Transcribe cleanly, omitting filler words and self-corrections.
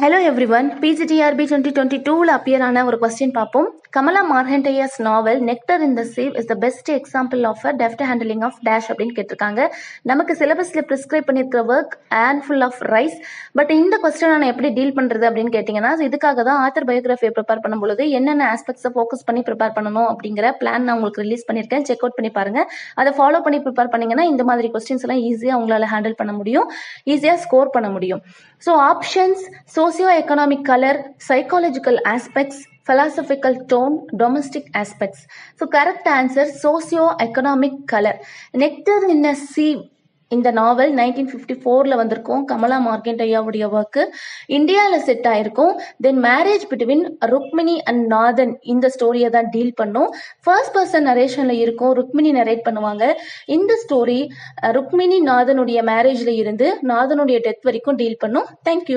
Hello everyone, PGTRB 2022 appear ஆன ஒரு question பார்ப்போம். Kamala Markandaya's novel nectar in the sieve is the best example of a deft handling of dash அப்படின்னு கேட்டிருக்காங்க. நமக்கு சிலபஸ்ல ப்ரிஸ்கிரைப் பண்ணியிருக்கிற work and full of rice. But இந்த கொஸ்டின் நான் எப்படி டீல் பண்றது அப்படின்னு கேட்டிங்கன்னா, இதுக்காக தான் ஆத்தர் பயோகிராஃபியை ப்ரிப்பேர் பண்ணும்பொழுது என்னென்ன ஆஸ்பெக்ட்ஸை ஃபோக்கஸ் பண்ணி ப்ரிப்பேர் பண்ணணும் அப்படிங்கிற பிளான் நான் உங்களுக்கு ரிலீஸ் பண்ணியிருக்கேன். செக் அவுட் பண்ணி பாருங்க. அதை ஃபாலோ பண்ணி ப்ரிப்பேர் பண்ணீங்கன்னா இந்த மாதிரி கொஸ்டின்ஸ் எல்லாம் ஈஸியாக உங்களால் ஹேண்டில் பண்ண முடியும், ஈஸியாக ஸ்கோர் பண்ண முடியும். So options: socio-economic color, psychological aspects, philosophical tone, domestic aspects. So correct answer socio-economic color. Nectar in a Sieve இந்த நாவல் 1954 வந்திருக்கும். கமலா மார்கெண்டையாவுடைய ஒர்க்கு இந்தியாவில் செட் ஆயிருக்கும். தென் மேரேஜ் பிட்வீன் ருக்மிணி அண்ட் நாதன் இந்த ஸ்டோரியை தான் டீல் பண்ணும். ஃபர்ஸ்ட் பர்சன் நரேஷன்ல இருக்கும், ருக்மிணி நரேட் பண்ணுவாங்க. இந்த ஸ்டோரி ருக்மிணி நாதனுடைய மேரேஜ்ல இருந்து நாதனுடைய டெத் வரைக்கும் டீல் பண்ணும். தேங்க்யூ.